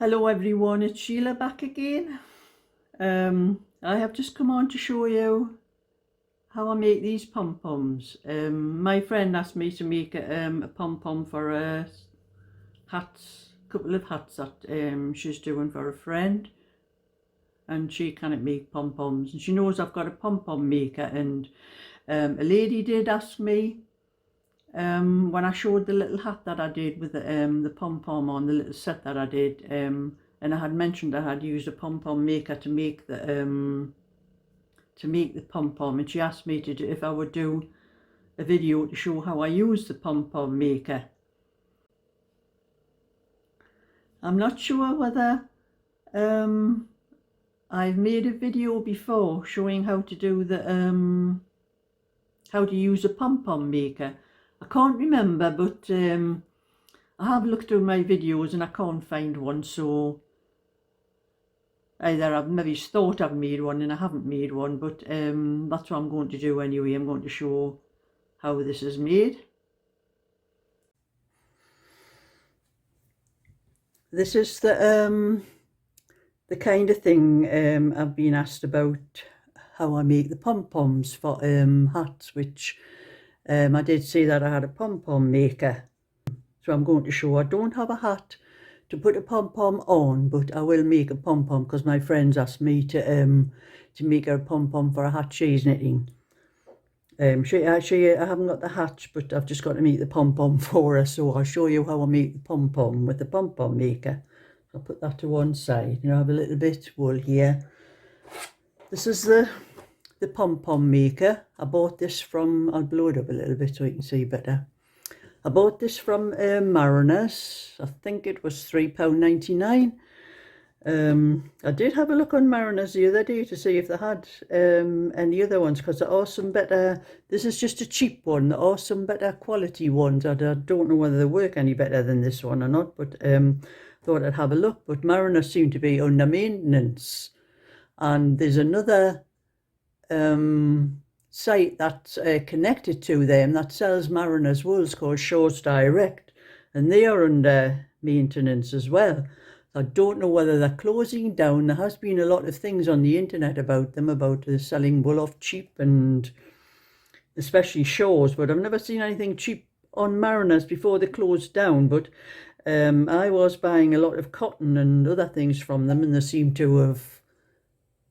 Hello everyone, it's Sheila back again. I have just come on to show you how I make these pom-poms. My friend asked me to make a pom-pom for a couple of hats that she's doing for a friend, and she cannot make pom-poms, and she knows I've got a pom-pom maker. And a lady did ask me when I showed the little hat that I did with the pom-pom on, the little set that I did, and I had mentioned I had used a pom-pom maker to make the pom-pom, and she asked me to do, if I would do a video to show how I use the pom-pom maker. I'm not sure whether I've made a video before showing how to do the how to use a pom-pom maker. I can't remember, but I have looked through my videos and I can't find one, so either I've maybe thought I've made one and I haven't made one, but that's what I'm going to do anyway. I'm going to show how this is made. This is the kind of thing I've been asked about, how I make the pom-poms for hats, which I did say that I had a pom-pom maker. So I'm going to show I don't have a hat to put a pom-pom on, but I will make a pom-pom because my friends asked me to make her a pom-pom for a hat she's knitting. I haven't got the hat, but I've just got to make the pom-pom for her, so I'll show you how I make the pom-pom with the pom-pom maker. I'll put that to one side. You know, I have a little bit wool here. This is the pom-pom maker. I bought this from, I'll blow it up a little bit so you can see better. I bought this from Mariners. I think it was £3.99. I did have a look on Mariners the other day to see if they had any other ones, because there are some better. This is just a cheap one. There are some better quality ones. I don't know whether they work any better than this one or not, but thought I'd have a look. But Mariners seem to be under maintenance, and there's another site that's connected to them that sells Mariners wools called Shaw's Direct, and they are under maintenance as well. I don't know whether they're closing down. There has been a lot of things on the internet about them, about selling wool off cheap, and especially Shaw's, but I've never seen anything cheap on Mariners before they closed down. But I was buying a lot of cotton and other things from them, and they seem to have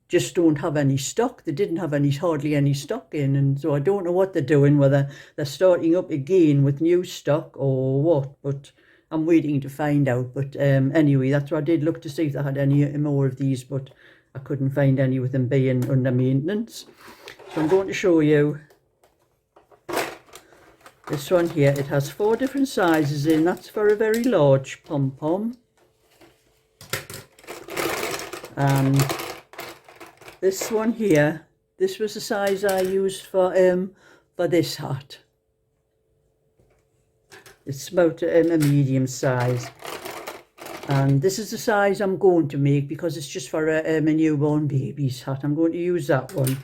just don't have any stock. They didn't have hardly any stock in, and so I don't know what they're doing, whether they're starting up again with new stock or what, but I'm waiting to find out. But anyway, that's what I did look to see if they had any more of these, but I couldn't find any with them being under maintenance. So I'm going to show you this one here. It has 4 different sizes in. That's for a very large pom-pom. And this one here, this was the size I used for this hat. It's about a medium size, and this is the size I'm going to make because it's just for a newborn baby's hat. I'm going to use that one,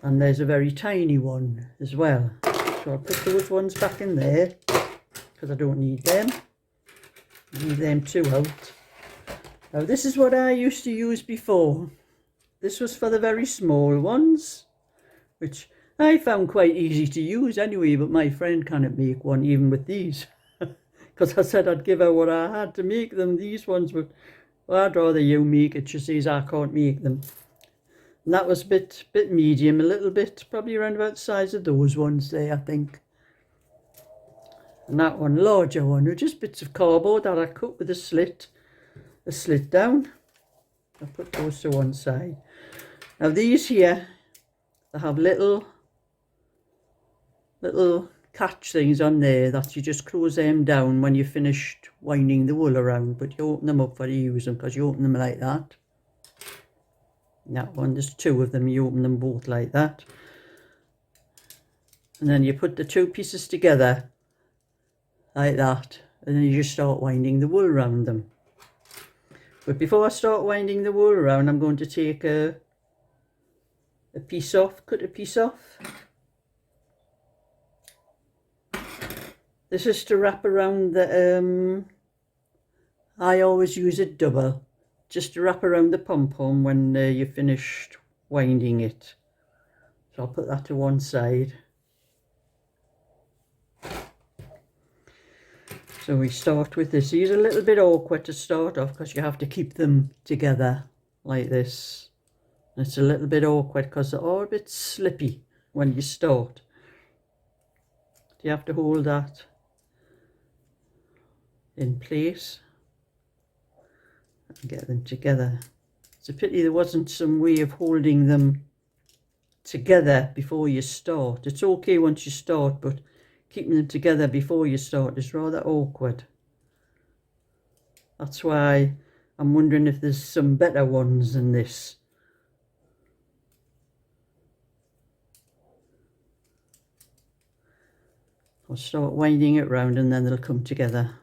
and there's a very tiny one as well. So I'll put those ones back in there because I don't need them. Leave them two out. Now this is what I used to use before. This was for the very small ones, which I found quite easy to use anyway, but my friend cannot make one even with these. Because I said I'd give her what I had to make them. These ones would, well, I'd rather you make it. She says I can't make them. And that was a bit medium, a little bit, probably around about the size of those ones there, I think. And that one, larger one, were just bits of cardboard that I cut with a slit down. I'll put those to one side. Now these here, they have little catch things on there that you just close them down when you've finished winding the wool around, but you open them up for you use them, because you open them like that. And that one, there's 2 of them, you open them both like that. And then you put the 2 pieces together like that, and then you just start winding the wool around them. But before I start winding the wool around, I'm going to take a piece off, cut a piece off. This is to wrap around the I always use a double, just to wrap around the pom-pom when you're finished winding it. So I'll put that to one side. So we start with this. These are a little bit awkward to start off because you have to keep them together like this. And it's a little bit awkward because they're all a bit slippy when you start. You have to hold that in place and get them together. It's a pity there wasn't some way of holding them together before you start. It's okay once you start, but keeping them together before you start is rather awkward. That's why I'm wondering if there's some better ones than this. I'll start winding it round and then they'll come together.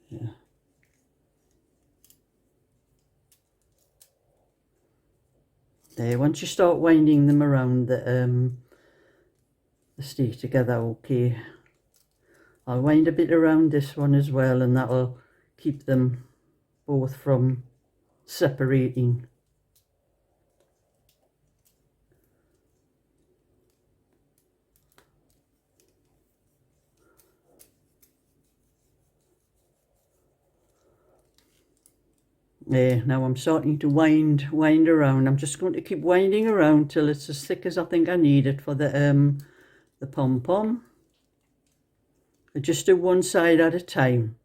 Yeah. There, once you start winding them around, they stay together okay. I'll wind a bit around this one as well, and that'll keep them both from separating. There, now I'm starting to wind around. I'm just going to keep winding around till it's as thick as I think I need it for the pom-pom. I just do one side at a time.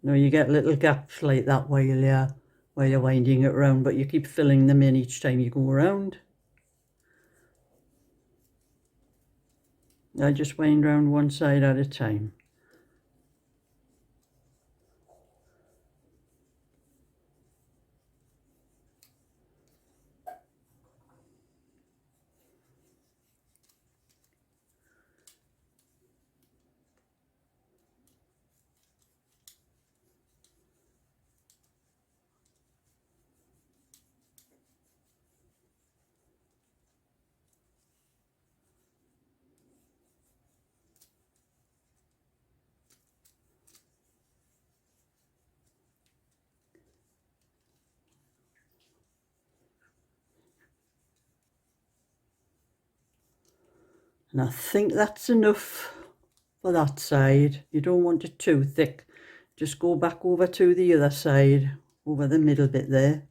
Now you get little gaps like that while you're winding it around, but you keep filling them in each time you go around. I just wind round one side at a time. And I think that's enough for that side. You don't want it too thick. Just go back over to the other side, over the middle bit there.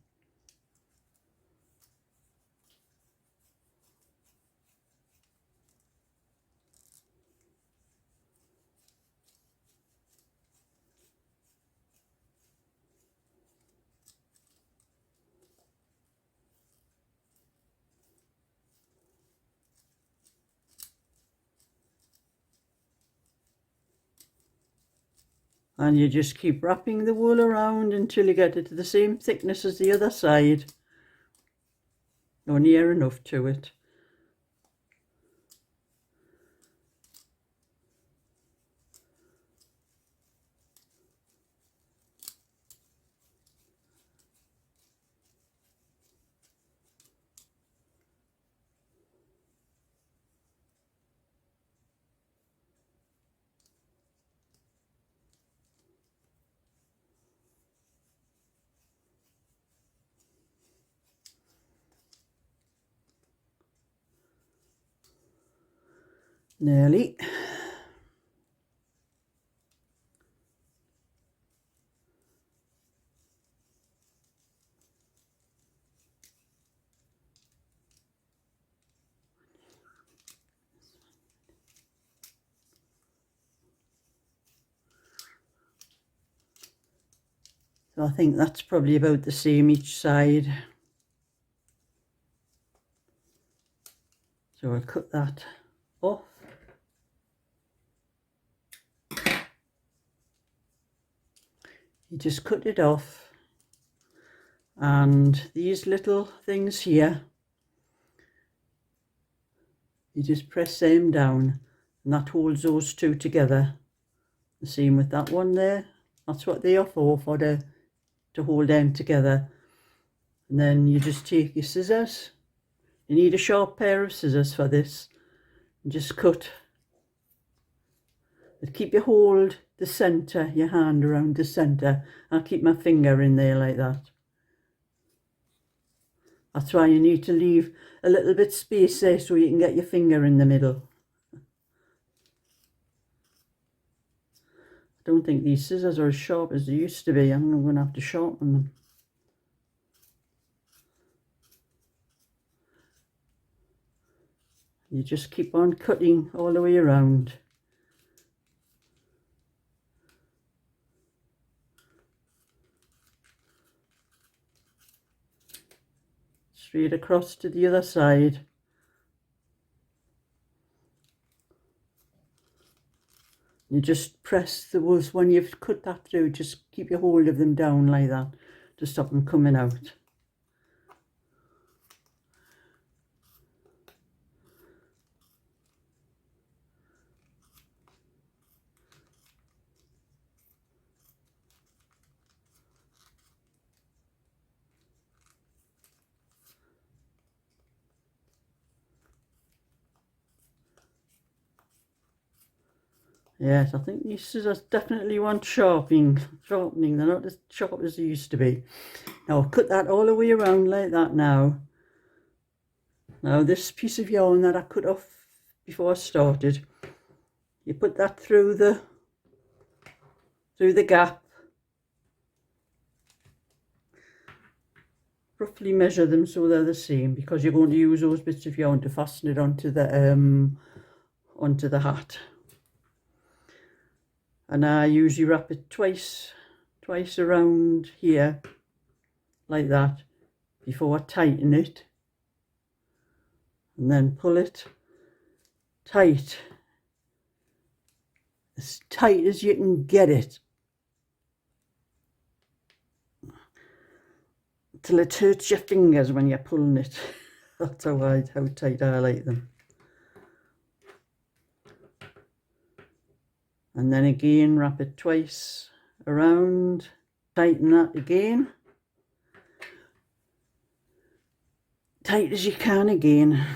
And you just keep wrapping the wool around until you get it to the same thickness as the other side, or near enough to it. Nearly. So I think that's probably about the same each side. So I'll cut that off. You just cut it off, and these little things here, you just press them down, and that holds those two together. The same with that one there. That's what they are for to hold them together. And then you just take your scissors. You need a sharp pair of scissors for this. And just cut. But keep your hold the centre, your hand around the centre. I'll keep my finger in there like that. That's why you need to leave a little bit space there so you can get your finger in the middle. I don't think these scissors are as sharp as they used to be. I'm going to have to sharpen them. You just keep on cutting all the way around. Straight across to the other side. You just press those, when you've cut that through, just keep your hold of them down like that to stop them coming out. Yes, I think these scissors definitely want sharpening. They're not as sharp as they used to be. Now I'll cut that all the way around like that now. Now this piece of yarn that I cut off before I started, you put that through the gap. Roughly measure them so they're the same, because you're going to use those bits of yarn to fasten it onto the hat. And I usually wrap it twice around here like that before I tighten it, and then pull it tight as you can get it, till it hurts your fingers when you're pulling it. That's how tight I like them. And then again, wrap it twice around, tighten that again, tight as you can again.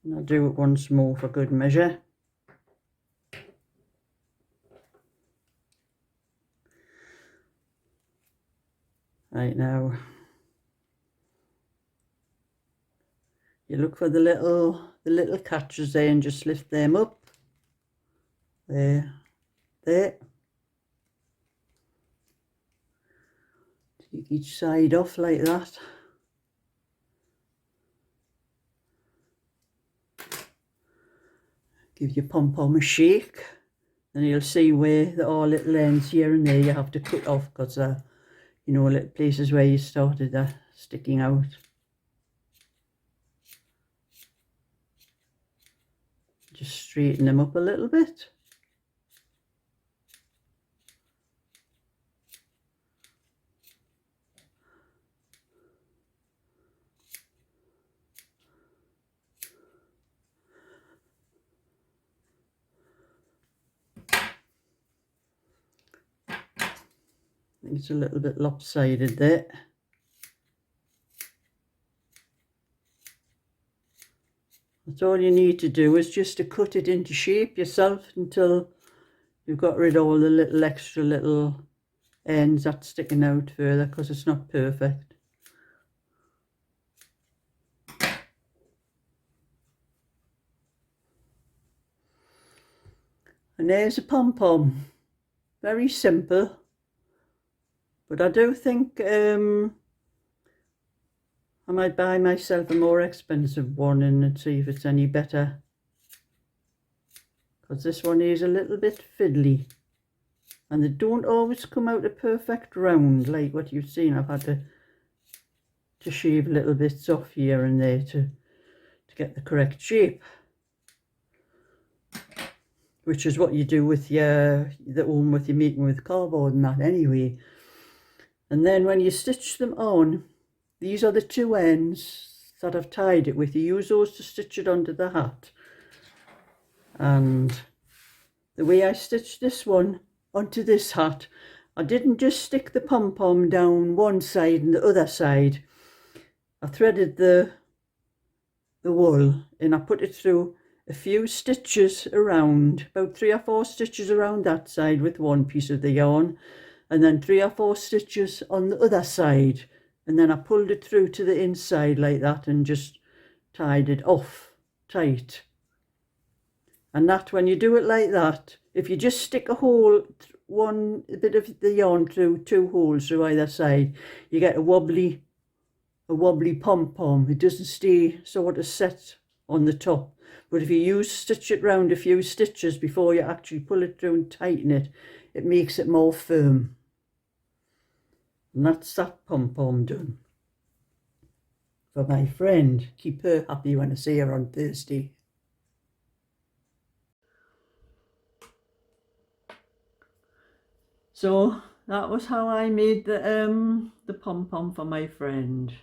And I'll do it once more for good measure. Right, now you look for the little catches there and just lift them up. There. Take each side off like that. Give your pom-pom a shake, and you'll see where there are little ends here and there you have to cut off, because you know, little places where you started are sticking out. Just straighten them up a little bit. I think it's a little bit lopsided there. That's all you need to do, is just to cut it into shape yourself until you've got rid of all the little extra little ends that's sticking out further, because it's not perfect. And there's a pom-pom. Very simple. But I do think I might buy myself a more expensive one and see if it's any better, because this one is a little bit fiddly, and they don't always come out a perfect round like what you've seen. I've had to shave little bits off here and there to get the correct shape, which is what you do with the one with your making with cardboard and that anyway. And then when you stitch them on, these are the two ends that I've tied it with. You use those to stitch it onto the hat. And the way I stitched this one onto this hat. I didn't just stick the pom-pom down one side and the other side. I threaded the wool and I put it through a few stitches around, about 3 or 4 stitches around that side with one piece of the yarn, and then 3 or 4 stitches on the other side, and then I pulled it through to the inside like that and just tied it off tight. And that, when you do it like that, if you just stick a hole, one bit of the yarn through 2 holes through either side, you get a wobbly pom-pom. It doesn't stay sort of set on the top. But if you stitch it round a few stitches before you actually pull it through and tighten it, it makes it more firm. And that's that pom-pom done. For my friend, keep her happy when I see her on Thursday. So that was how I made the pom-pom for my friend.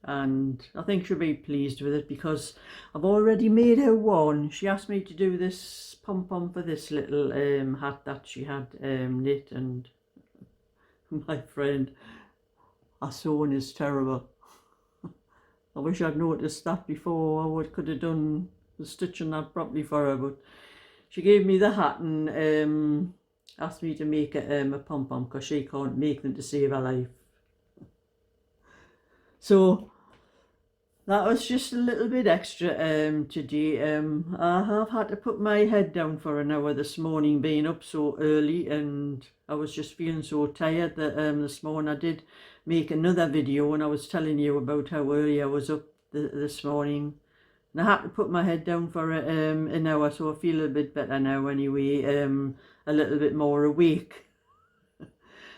And I think she'll be pleased with it because I've already made her one. She asked me to do this pom-pom for this little hat that she had knit, and my friend, her sewing is terrible. I wish I'd noticed that before. I could have done the stitching that properly for her, but she gave me the hat and asked me to make a pom-pom because she can't make them to save her life. So that was just a little bit extra today. I have had to put my head down for an hour this morning, being up so early, and I was just feeling so tired that this morning I did make another video and I was telling you about how early I was up this morning. And I had to put my head down for an hour, so I feel a bit better now anyway, a little bit more awake.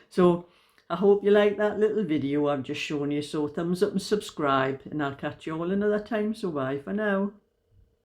So I hope you like that little video I've just shown you. So thumbs up and subscribe, and I'll catch you all another time. So bye for now.